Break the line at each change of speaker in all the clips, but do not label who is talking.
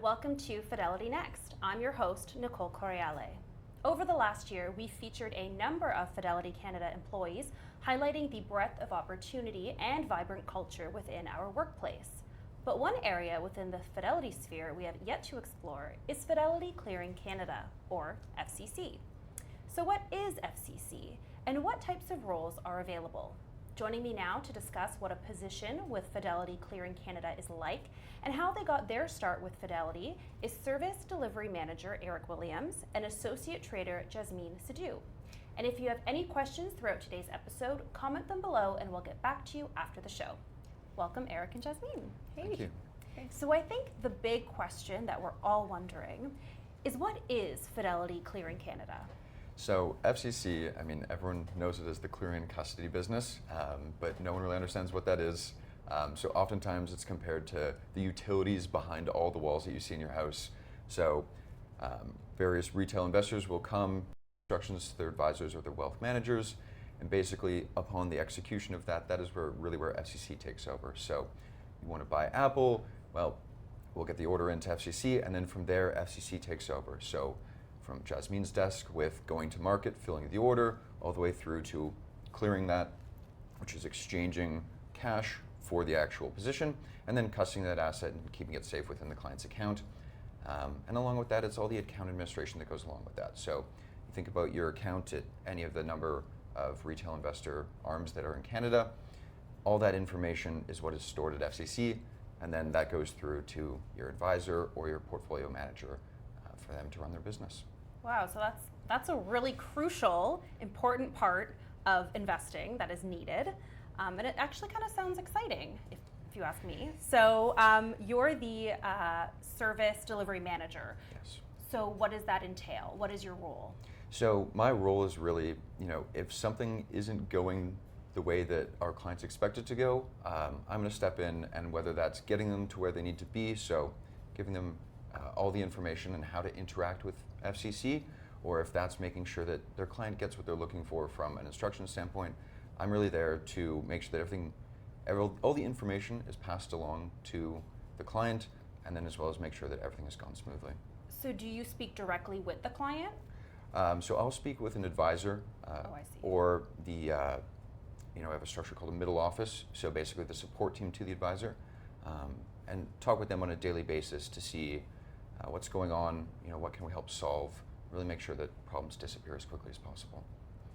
welcome to FidelityNext. I'm your host, Nicole Coriale. Over the last year, we featured a number of Fidelity Canada employees highlighting the breadth of opportunity and vibrant culture within our workplace. But one area within the Fidelity sphere we have yet to explore is Fidelity Clearing Canada, or FCC. So what is FCC, and what types of roles are available? Joining me now to discuss what a position with Fidelity Clearing Canada is like and how they got their start with Fidelity is Service Delivery Manager Eric Williams and Associate Trader Jasmeen Sidhu. And if you have any questions throughout today's episode, comment them below and we'll get back to you after the show. Welcome, Eric and Jasmeen. Hey.
Thank you.
So I think the big question that we're all wondering is, what is Fidelity Clearing Canada?
So FCC, everyone knows it as the clearing and custody business, but no one really understands what that is. So oftentimes it's compared to the utilities behind all the walls that you see in your house. So various retail investors will come, instructions to their advisors or their wealth managers, and basically upon the execution of that, that is where FCC takes over. So you want to buy Apple, well, we'll get the order into FCC, and then from there, FCC takes over. So from Jasmeen's desk with going to market, filling the order, all the way through to clearing that, which is exchanging cash for the actual position, and then custodying that asset and keeping it safe within the client's account. And along with that, it's all the account administration that goes along with that. So you think about your account at any of the number of retail investor arms that are in Canada, all that information is what is stored at FCC, and then that goes through to your advisor or your portfolio manager for them to run their business.
Wow, so that's a really crucial, important part of investing that is needed. And it actually kind of sounds exciting, if you ask me. So you're the service delivery manager.
Yes.
So what does that entail? What is your role?
So my role is really, if something isn't going the way that our clients expect it to go, I'm going to step in, and whether that's getting them to where they need to be, so giving them all the information and how to interact with FCC, or if that's making sure that their client gets what they're looking for from an instruction standpoint, I'm really there to make sure that all the information is passed along to the client, and then as well as make sure that everything has gone smoothly.
So do you speak directly with the client?
So I'll speak with an advisor,
I see.
or the, I have a structure called a middle office, so basically the support team to the advisor, and talk with them on a daily basis to see what's going on, what can we help solve, really make sure that problems disappear as quickly as possible.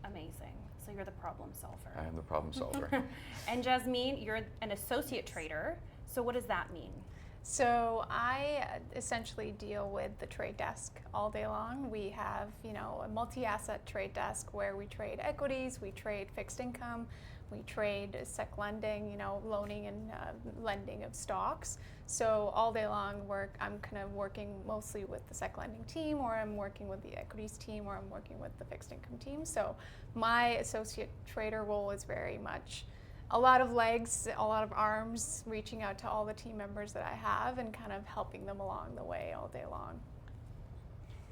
Amazing. So you're the problem solver.
I am the problem solver.
And Jasmeen, you're an associate trader. So what does that mean?
So I essentially deal with the trade desk all day long. We have, a multi-asset trade desk where we trade equities, we trade fixed income, we trade sec lending, loaning and lending of stocks. So all day long I'm kind of working mostly with the sec lending team, or I'm working with the equities team, or I'm working with the fixed income team. So my associate trader role is very much a lot of legs, a lot of arms, reaching out to all the team members that I have and kind of helping them along the way all day long.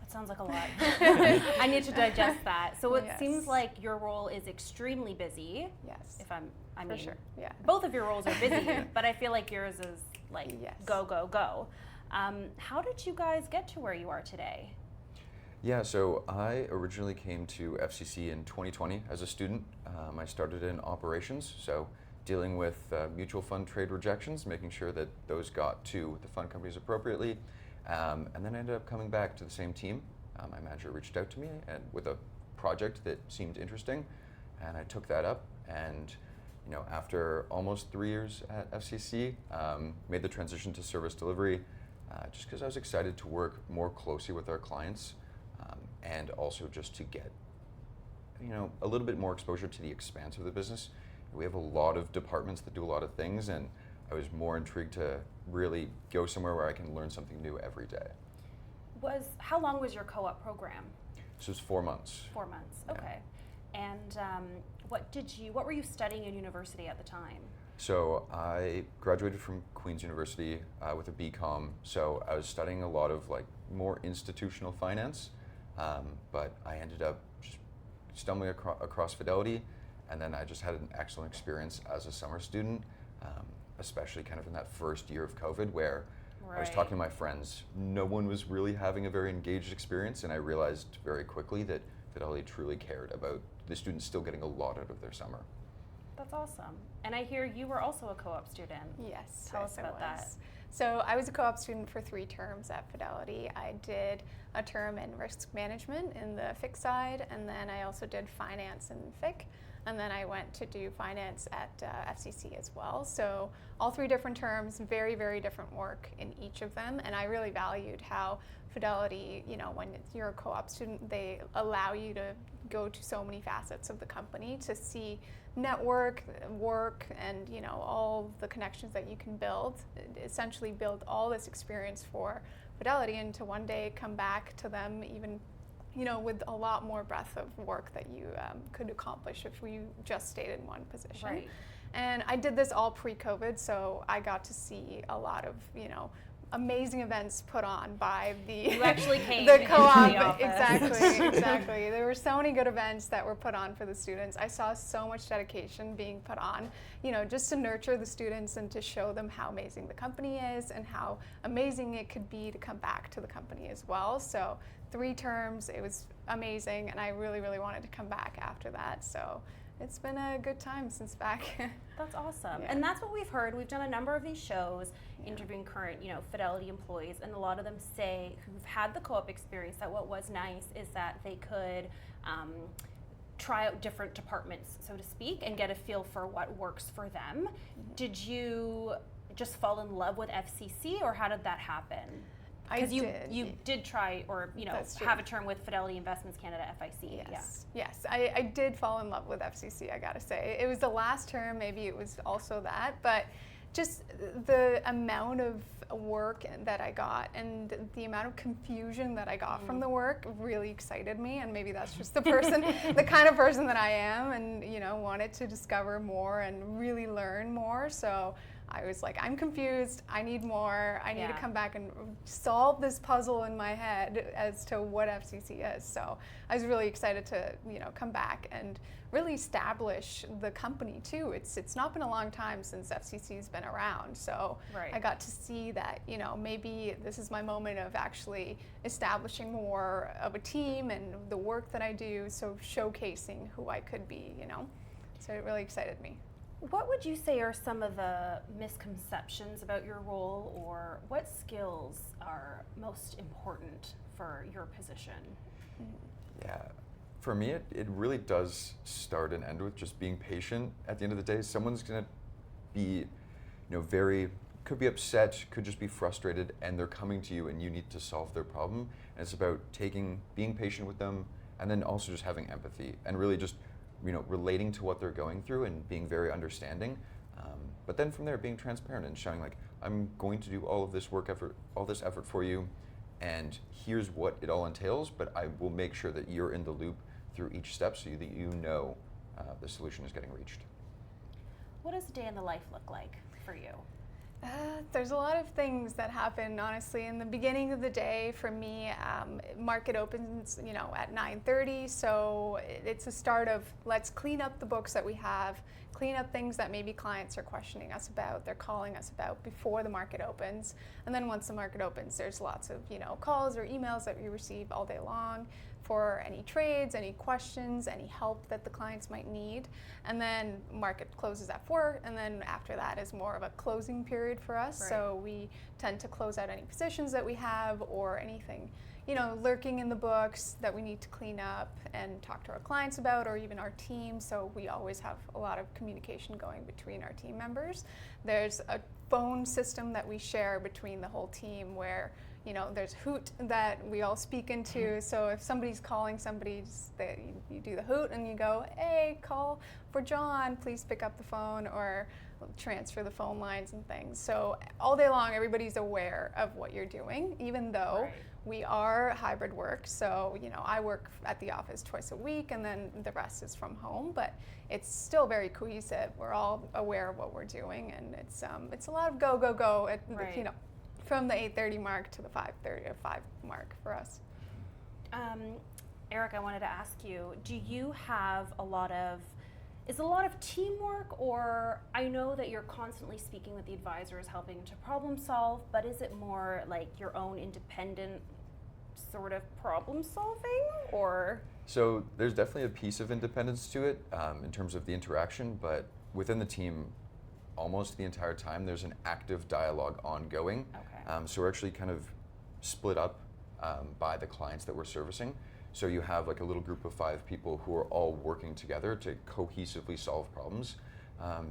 That sounds like a lot. I need to digest that. So it
Yes.
seems like your role is extremely busy.
Yes.
If I mean,
For sure. Yeah.
both of your roles are busy, but I feel like yours is like
Yes.
go, go, go. How did you guys get to where you are today?
Yeah, so I originally came to FCC in 2020 as a student. I started in operations, so dealing with mutual fund trade rejections, making sure that those got to the fund companies appropriately, and then I ended up coming back to the same team. My manager reached out to me and with a project that seemed interesting, and I took that up, and after almost 3 years at FCC, made the transition to service delivery, just because I was excited to work more closely with our clients, and also just to get a little bit more exposure to the expanse of the business. We have a lot of departments that do a lot of things, and I was more intrigued to really go somewhere where I can learn something new every day.
How long was your co-op program?
So it was 4 months.
4 months.
Yeah.
Okay. And what were you studying in university at the time?
So I graduated from Queen's University with a BCom. So I was studying a lot of more institutional finance, but I ended up just stumbling across Fidelity, and then I just had an excellent experience as a summer student, especially kind of in that first year of COVID, where I was talking to my friends. No one was really having a very engaged experience, and I realized very quickly that Fidelity truly cared about the students still getting a lot out of their summer.
That's awesome. And I hear you were also a co-op student.
Yes.
Tell
yes,
us
I
about that.
was. So I was a co-op student for 3 terms at Fidelity. I did a term in risk management in the FIC side, and then I also did finance in FIC, and then I went to do finance at FCC as well. So all 3 different terms, very, very different work in each of them, and I really valued how Fidelity, you know, when you're a co-op student, they allow you to go to so many facets of the company to see network, work, and you know, all the connections that you can build, essentially build all this experience for Fidelity, and to one day come back to them even, you know, with a lot more breadth of work that you could accomplish if you just stayed in one position.
Right.
And I did this all pre-COVID, so I got to see a lot of, you know, amazing events put on by
You actually came
the
into
co-op.
the office.
Exactly. There were so many good events that were put on for the students. I saw so much dedication being put on, you know, just to nurture the students and to show them how amazing the company is and how amazing it could be to come back to the company as well. So 3 terms, it was amazing, and I really, really wanted to come back after that. So it's been a good time since back.
That's awesome.
Yeah.
And that's what we've heard. We've done a number of these shows interviewing current, you know, Fidelity employees, and a lot of them say who've had the co-op experience that what was nice is that they could try out different departments, so to speak, and get a feel for what works for them. Did you just fall in love with FCC, or how did that happen? Because you did try, or you know, have a term with Fidelity Investments Canada, FIC.
Yes, I did fall in love with FCC, I gotta say. It was the last term, maybe it was also that, but just the amount of work that I got and the amount of confusion that I got from the work really excited me, and maybe that's just the person, the kind of person that I am, and you know, wanted to discover more and really learn more. So I was like, I'm confused, I need more, I need to come back and solve this puzzle in my head as to what FCC is. So I was really excited to, you know, come back and really establish the company too. It's not been a long time since FCC's been around, so I got to see that, you know, maybe this is my moment of actually establishing more of a team and the work that I do, so showcasing who I could be, you know. So it really excited me.
What would you say are some of the misconceptions about your role, or what skills are most important for your position?
Yeah, for me, it really does start and end with just being patient. At the end of the day, someone's gonna be, you know, could be upset, could just be frustrated, and they're coming to you and you need to solve their problem. And it's about being patient with them, and then also just having empathy and really just, you know, relating to what they're going through and being very understanding. But then from there, being transparent and showing like, I'm going to do all of this all this effort for you, and here's what it all entails, but I will make sure that you're in the loop through each step so that you know the solution is getting reached.
What does a day in the life look like for you?
There's a lot of things that happen, honestly. In the beginning of the day, for me, market opens, you know, at 9:30, so it's a start of let's clean up the books that we have, clean up things that maybe clients are questioning us about, they're calling us about before the market opens. And then once the market opens, there's lots of, you know, calls or emails that we receive all day long for any trades, any questions, any help that the clients might need. And then market closes at 4, and then after that is more of a closing period for us.
Right.
So we tend to close out any positions that we have or anything, you know, lurking in the books that we need to clean up and talk to our clients about, or even our team. So we always have a lot of communication going between our team members. There's a phone system that we share between the whole team where, you know, there's Hoot that we all speak into. So if somebody's calling somebody, you do the Hoot and you go, hey, call for John, please pick up the phone, or transfer the phone lines and things. So all day long, everybody's aware of what you're doing, even though we are hybrid work. So, you know, I work at the office twice a week, and then the rest is from home, but it's still very cohesive. We're all aware of what we're doing, and it's a lot of go, at, you know, from the 8:30 mark to the 5:30 or 5 mark for us.
Eric, I wanted to ask you, do you have a lot of is it a lot of teamwork, or I know that you're constantly speaking with the advisors, helping to problem solve, but is it more like your own independent sort of problem solving, or?
So there's definitely a piece of independence to it in terms of the interaction, but within the team, almost the entire time, there's an active dialogue ongoing.
Okay.
So we're actually kind of split up by the clients that we're servicing. So you have like a little group of 5 people who are all working together to cohesively solve problems.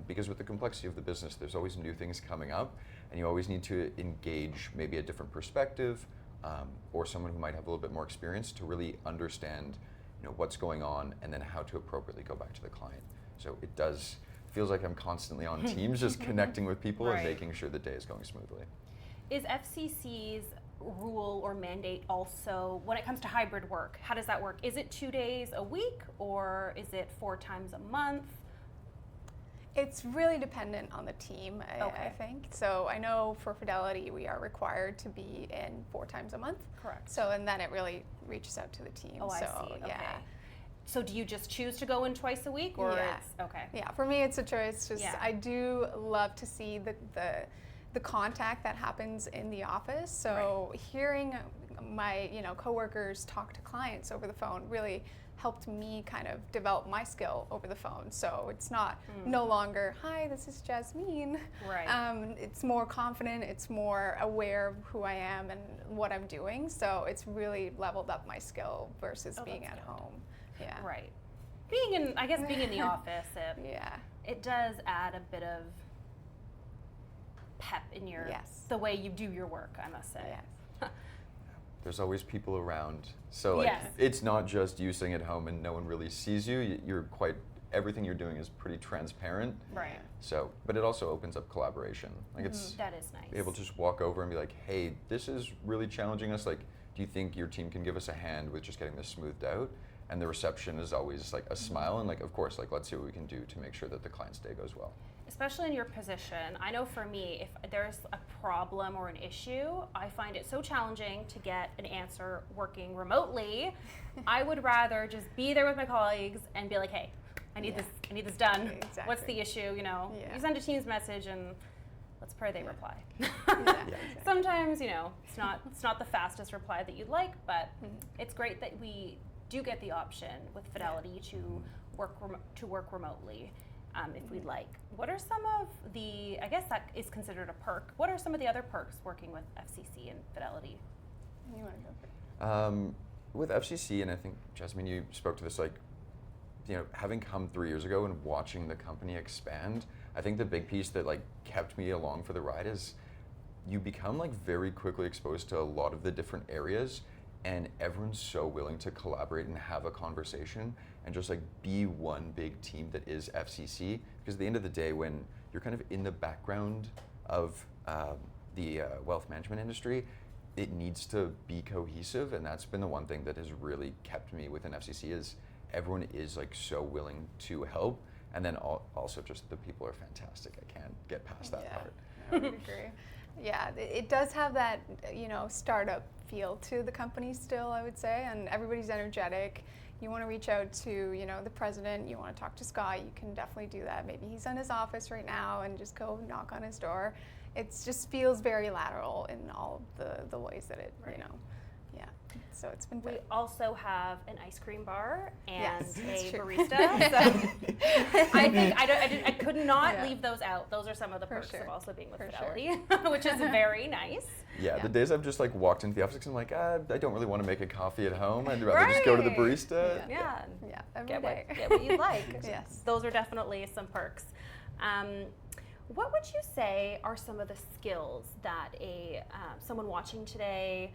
Because with the complexity of the business, there's always new things coming up, and you always need to engage maybe a different perspective or someone who might have a little bit more experience to really understand, what's going on and then how to appropriately go back to the client. So it feels like I'm constantly on Teams, just connecting with people and making sure the day is going smoothly.
Is FCC's rule or mandate also, when it comes to hybrid work, how does that work? Is it 2 days a week, or is it 4 times a month?
It's really dependent on the team, I think. So I know for Fidelity, we are required to be in 4 times a month.
Correct.
So, and then it really reaches out to the team.
Oh,
so,
I see.
Yeah.
Okay. So do you just choose to go in twice a week, or it's, okay.
Yeah, for me it's a choice. I do love to see the contact that happens in the office. So hearing my coworkers talk to clients over the phone really helped me kind of develop my skill over the phone. So it's not no longer, hi, this is Jasmeen.
Right.
It's more confident, it's more aware of who I am and what I'm doing. So it's really leveled up my skill versus being at home. Yeah.
Right. Being in the office, it does add a bit of pep in your the way you do your work, I must say.
Yes.
There's always people around. So it's not just you sitting at home and no one really sees you. Everything you're doing is pretty transparent.
Right.
So, but it also opens up collaboration. Like it's
that is nice.
Be able to just walk over and be like, hey, this is really challenging us. Like, do you think your team can give us a hand with just getting this smoothed out? And the reception is always like a smile and like, of course, like let's see what we can do to make sure that the client's day goes well.
Especially in your position, I know for me, if there's a problem or an issue, I find it so challenging to get an answer working remotely. I would rather just be there with my colleagues and be like, hey, I need this done.
Exactly.
What's the issue? You send a Teams message and let's pray they reply. Sometimes, it's not the fastest reply that you'd like, but it's great that we do get the option with Fidelity to work remotely if we'd like. What are some of the, I guess that is considered a perk, what are some of the other perks working with FCC and Fidelity?
You want to go first?
With FCC, and I think, Jasmeen, you spoke to this, having come 3 years ago and watching the company expand, I think the big piece that kept me along for the ride is you become very quickly exposed to a lot of the different areas, and everyone's so willing to collaborate and have a conversation and just be one big team that is FCC. Because at the end of the day, when you're kind of in the background of the wealth management industry, it needs to be cohesive, and that's been the one thing that has really kept me within FCC is everyone is so willing to help, and then also just the people are fantastic. I can't get past that part.
I would agree. Yeah, it does have that, startup feel to the company still, I would say, and everybody's energetic. You want to reach out to, the president, you want to talk to Scott, you can definitely do that. Maybe he's in his office right now and just go knock on his door. It just feels very lateral in all the ways that it, so it's been
We also have an ice cream bar and a
true.
barista. So I could not leave those out. Those are some of the perks of also being with Fidelity, which is very nice.
Yeah, the days I've just walked into the office and I'm I don't really want to make a coffee at home. I'd rather just go to the barista.
Every day.
Get what you like.
Yes.
Those are definitely some perks. What would you say are some of the skills that someone watching today,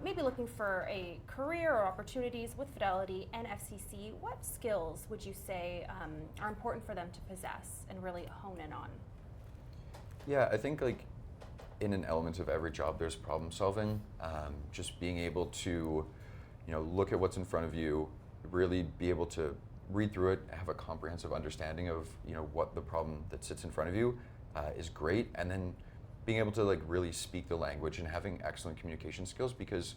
maybe looking for a career or opportunities with Fidelity and FCC, what skills would you say are important for them to possess and really hone in on?
Yeah, I think in an element of every job, there's problem solving. Just being able to, look at what's in front of you, really be able to read through it, have a comprehensive understanding of, what the problem that sits in front of you is great, and then being able to really speak the language and having excellent communication skills, because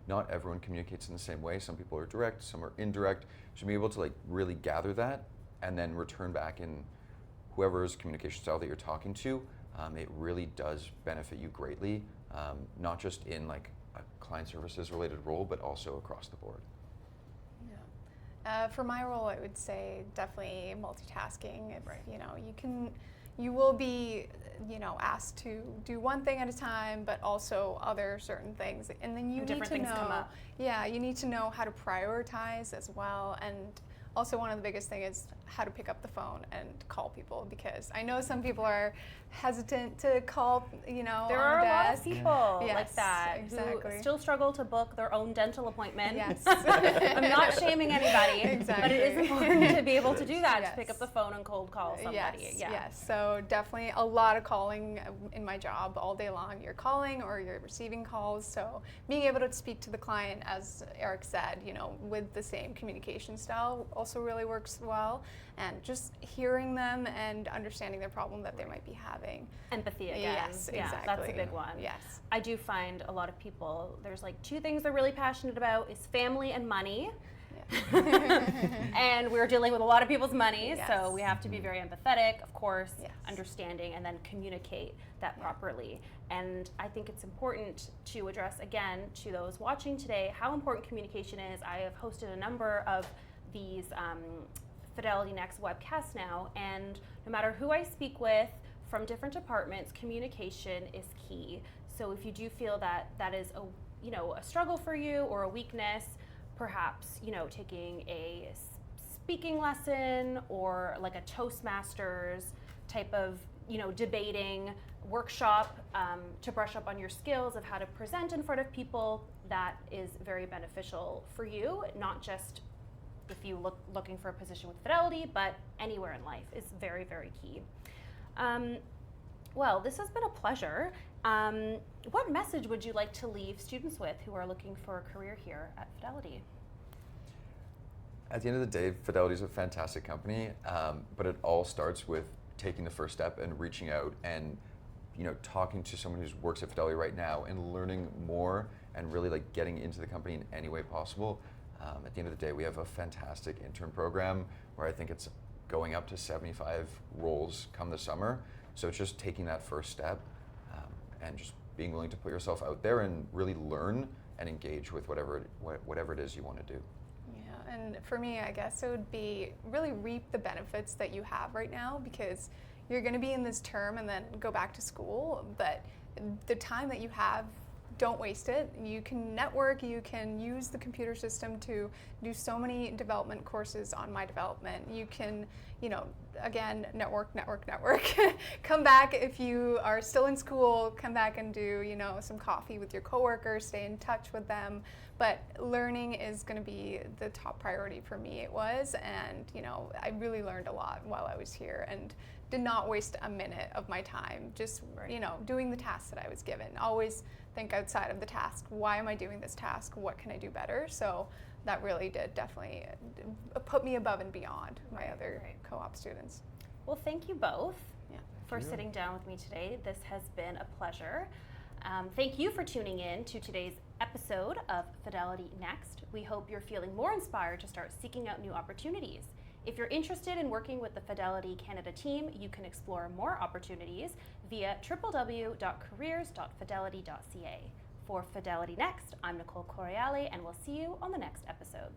not everyone communicates in the same way. Some people are direct, some are indirect. So being able to really gather that and then return back in whoever's communication style that you're talking to, it really does benefit you greatly, not just in like a client services related role, but also across the board.
For my role, I would say definitely multitasking. If you will be, asked to do one thing at a time, but also other certain things, and then you need to know. Yeah, you need to know how to prioritize as well, and also one of the biggest thing is how to pick up the phone and call people, because I know some people are hesitant to call,
there are a lot of people like that
exactly.
who still struggle to book their own dental appointment.
Yes.
I'm not shaming anybody,
exactly.
but it is important to be able to do that, to pick up the phone and cold call somebody.
Yes. So definitely a lot of calling in my job all day long. You're calling or you're receiving calls. So being able to speak to the client, as Eric said, with the same communication style also really works well. And just hearing them and understanding their problem that they might be having.
Empathy again.
Yes,
yeah,
exactly.
That's a big one.
Yes.
I do find a lot of people, there's like two things they're really passionate about, is family and money. Yeah. And we're dealing with a lot of people's money, so we have to be very empathetic, of course, understanding, and then communicate that properly. And I think it's important to address, again, to those watching today, how important communication is. I have hosted a number of these FidelityNext webcasts now, and no matter who I speak with from different departments, communication is key. So if you do feel that that is a struggle for you or a weakness, perhaps taking a speaking lesson or like a Toastmasters type of debating workshop to brush up on your skills of how to present in front of people, that is very beneficial for you, not just if you looking for a position with Fidelity, but anywhere in life is very, very key. Well, this has been a pleasure. What message would you like to leave students with who are looking for a career here at Fidelity?
At the end of the day, Fidelity is a fantastic company, but it all starts with taking the first step and reaching out and talking to someone who works at Fidelity right now and learning more and really like getting into the company in any way possible. At the end of the day, we have a fantastic intern program where I think it's going up to 75 roles come the summer. So it's just taking that first step and just being willing to put yourself out there and really learn and engage with whatever it is you want to do.
Yeah, and for me, I guess it would be really reap the benefits that you have right now, because you're going to be in this term and then go back to school, but the time that you have, don't waste it. You can network, you can use the computer system to do so many development courses on my development. You can, again, network. Come back if you are still in school, come back and do, some coffee with your coworkers, stay in touch with them. But learning is going to be the top priority for me. It was, and I really learned a lot while I was here and did not waste a minute of my time just, doing the tasks that I was given. Always think outside of the task. Why am I doing this task? What can I do better? So that really did definitely put me above and beyond my other co-op students.
Well, thank you both for sitting down with me today. This has been a pleasure. Thank you for tuning in to today's episode of Fidelity Next. We hope you're feeling more inspired to start seeking out new opportunities. If you're interested in working with the Fidelity Canada team, you can explore more opportunities via www.careers.fidelity.ca. For Fidelity Next, I'm Nicole Coriale, and we'll see you on the next episode.